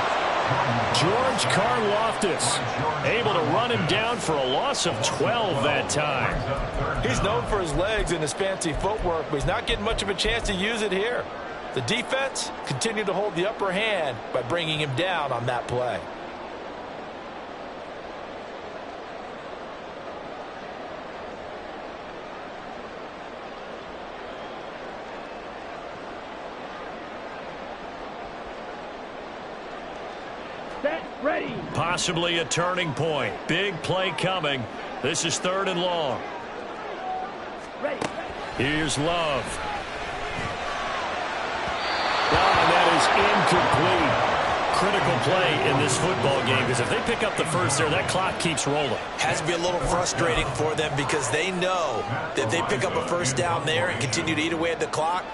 George Karlaftis able to run him down for a loss of 12 that time.
He's known for his legs and his fancy footwork, but he's not getting much of a chance to use it here. The defense continued to hold the upper hand by bringing him down on that play.
Set. Ready.
Possibly a turning point. Big play coming. This is 3rd and long.
Ready.
Here's Love. And that is incomplete. Critical play in this football game, because if they pick up the first there, that clock keeps rolling.
Has to be a little frustrating for them because they know that if they pick up a first down there and continue to eat away at the clock,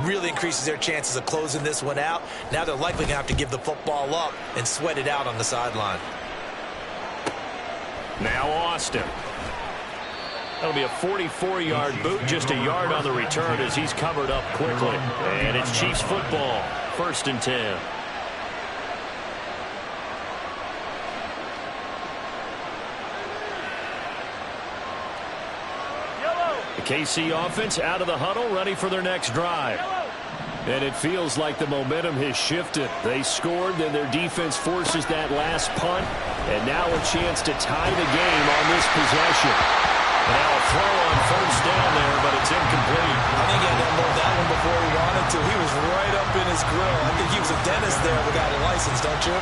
really increases their chances of closing this one out. Now they're likely going to have to give the football up and sweat it out on the sideline.
Now Austin. That'll be a 44-yard boot, just a yard on the return as he's covered up quickly. And it's Chiefs football, 1st and 10. The KC offense out of the huddle, ready for their next drive. And it feels like the momentum has shifted. They scored, then their defense forces that last punt. And now a chance to tie the game on this possession. And now a throw on 1st down there, but it's incomplete.
I think he had to unload that one before he wanted to. He was right up in his grill. I think he was a dentist there without a license, don't you?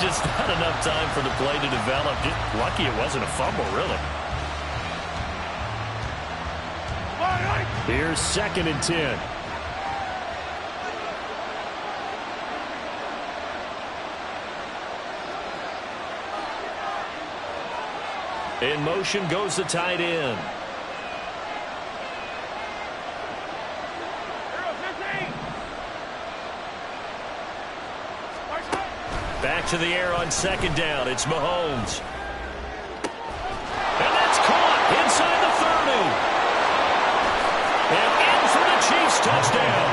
Just not enough time for the play to develop. Just lucky it wasn't a fumble, really. Here's 2nd and 10. In motion goes the tight end. Back to the air on 2nd down. It's Mahomes. And that's caught inside the 30. And in for the Chiefs touchdown.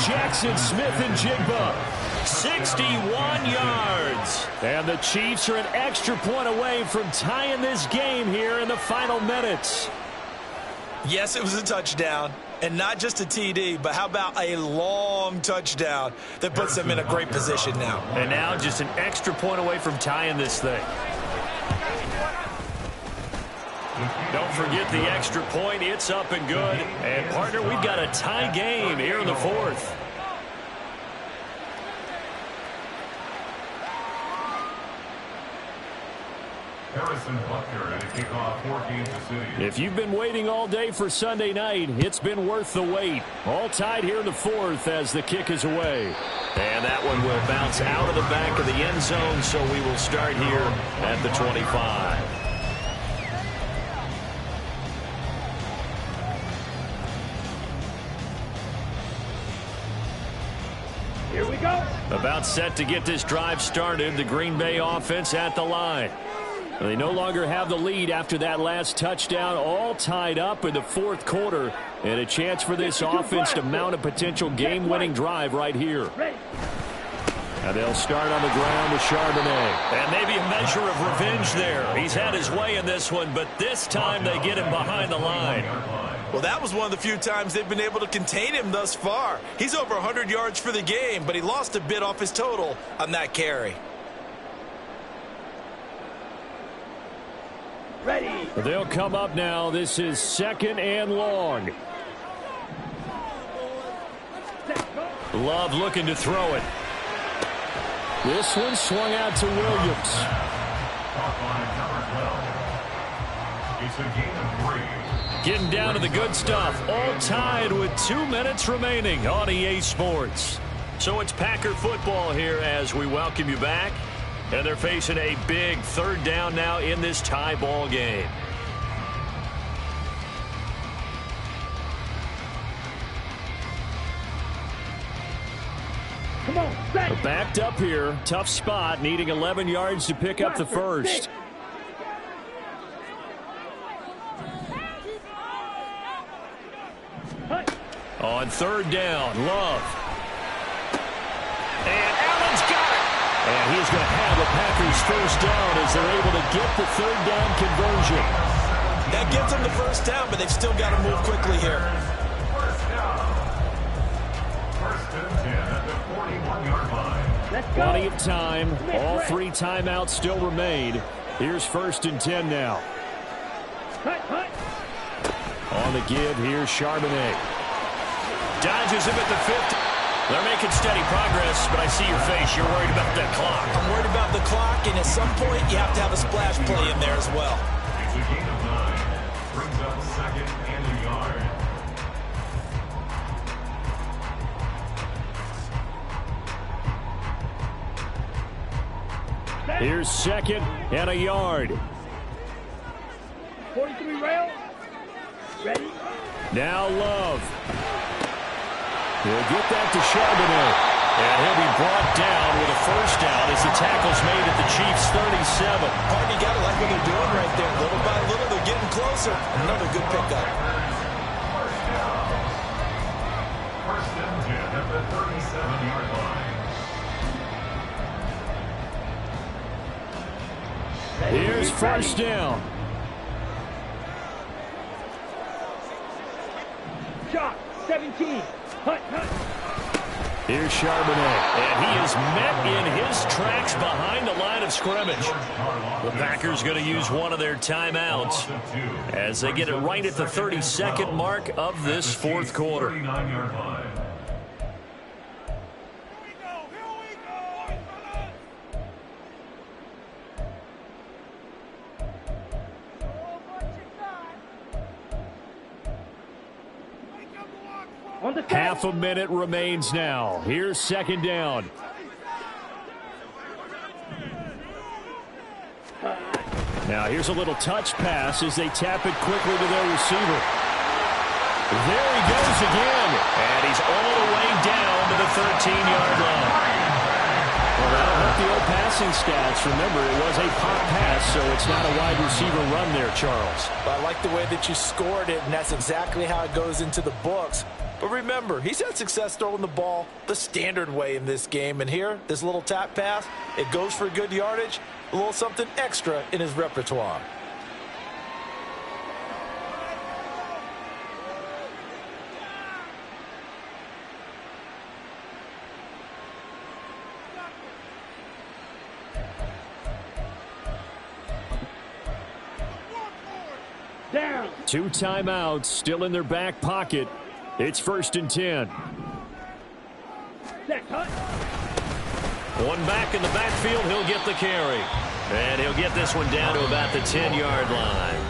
Jackson Smith-Njigba, 61 yards. And the Chiefs are an extra point away from tying this game here in the final minutes.
Yes, it was a touchdown. And not just a TD, but how about a long touchdown that puts them in a great position now.
And now just an extra point away from tying this thing. Don't forget the extra point. It's up and good. And, partner, we've got a tie game here in the 4th.
Harrison Butker to kick off for Kansas City.
If you've been waiting all day for Sunday night, it's been worth the wait. All tied here in the 4th as the kick is away. And that one will bounce out of the back of the end zone, so we will start here at the 25.
Here we go.
About set to get this drive started. The Green Bay offense at the line. They no longer have the lead after that last touchdown. All tied up in the 4th quarter. And a chance for this offense to mount a potential game-winning drive right here. And they'll start on the ground with Charbonnet. And maybe a measure of revenge there. He's had his way in this one, but this time they get him behind the line.
Well, that was one of the few times they've been able to contain him thus far. He's over 100 yards for the game, but he lost a bit off his total on that carry.
Ready.
They'll come up now. This is 2nd and long. Love looking to throw it. This one swung out to Williams.
It's a game of 3.
Getting down to the good stuff. All tied with 2 minutes remaining on EA Sports. So it's Packer football here as we welcome you back. And they're facing a big 3rd down now in this tie ball game.
Come on, set.
Backed up here. Tough spot. Needing 11 yards to pick up the first. On 3rd down, Love. And Allen's got it. And he's going to have the Packers first down as they're able to get the 3rd down conversion.
That gives them the first down, but they've still got to move quickly here.
First and 10 at the 41-yard line.
Let's go.
Plenty of time. All 3 timeouts still remain. Here's 1st and 10 now.
Cut.
On the give, here's Charbonnet. Dodges him at the 50. They're making steady progress, but I see your face. You're worried about that clock.
I'm worried about the clock, and at some point, you have to have a splash play in there as well.
It's a gain of 9. Brings up second and a yard.
Here's second and a yard.
43 rail. Ready?
Now Love. He'll get that to Charbonnet. And he'll be brought down with a first down as the tackle's made at the Chiefs' 37.
Hard, you got to like what they're doing right there. Little by little, they're getting closer. Another good pickup.
First and 10 at the 37-yard line.
Here's first down.
Shot. 17. Hunt.
Here's Charbonnet, and he is met in his tracks behind the line of scrimmage. The Packers going to use one of their timeouts as they get it right at the 32nd mark of this fourth quarter.
39-yard line.
Half a minute remains now. Here's second down. Now here's a little touch pass as they tap it quickly to their receiver. There he goes again. And he's all the way down to the 13-yard line. Well, that'll hurt the old passing stats. Remember, it was a pop pass, so it's not a wide receiver run there, Charles.
I like the way that you scored it, and that's exactly how it goes into the books. But remember, he's had success throwing the ball the standard way in this game. And here, this little tap pass, it goes for good yardage, a little something extra in his repertoire.
Down.
2 timeouts still in their back pocket. It's first and 10.
Set. Hunt.
One back in the backfield, he'll get the carry. And he'll get this one down to about the 10-yard line.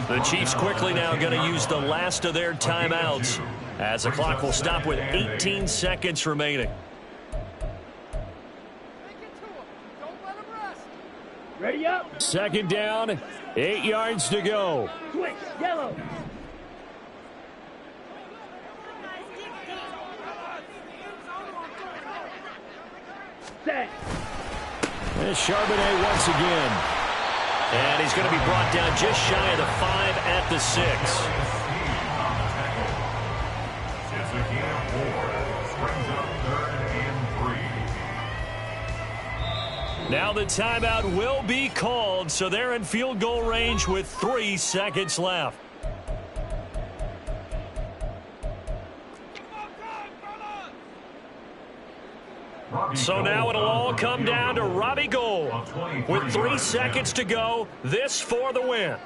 The Chiefs quickly now going to use the last of their timeouts as the clock will stop with 18 seconds remaining.
Ready up.
Second down, 8 yards to go.
Switch. Yellow. Set.
And Charbonnet once again. And he's going to be brought down just shy of the 5 at the 6.
It's a gain of 4. Brings up third and 3.
Now the timeout will be called, so they're in field goal range with 3 seconds left. So now it'll all come down to Robbie Gould. With 3 seconds to go, this for the win.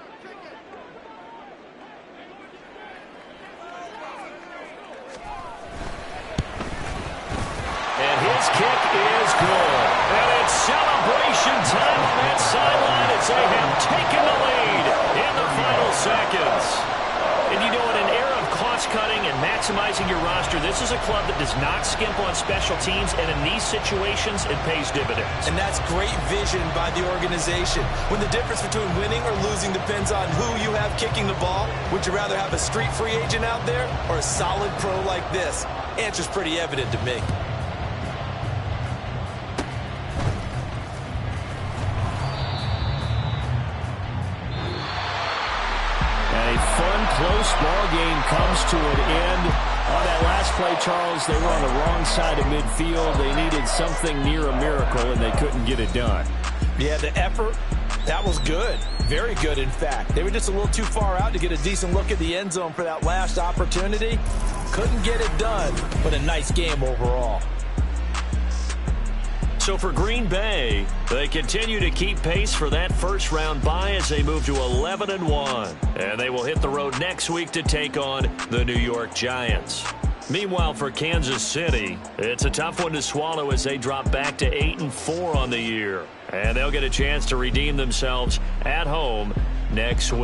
And his kick is good. And it's celebration time on that sideline as they have taken the lead in the final seconds. And you know, in an era of cost-cutting and maximizing your roster, this is a club that does not skimp on special teams, and in these situations, it pays dividends.
And that's great vision by the organization. When the difference between winning or losing depends on who you have kicking the ball, would you rather have a street free agent out there or a solid pro like this? Answer's pretty evident to me.
Close ball game comes to an end. On that last play, Charles, they were on the wrong side of midfield. They needed something near a miracle, and they couldn't get it done.
Yeah, the effort, that was good. Very good, in fact. They were just a little too far out to get a decent look at the end zone for that last opportunity. Couldn't get it done, but a nice game overall.
So for Green Bay, they continue to keep pace for that first-round bye as they move to 11-1. And they will hit the road next week to take on the New York Giants. Meanwhile, for Kansas City, it's a tough one to swallow as they drop back to 8-4 on the year. And they'll get a chance to redeem themselves at home next week.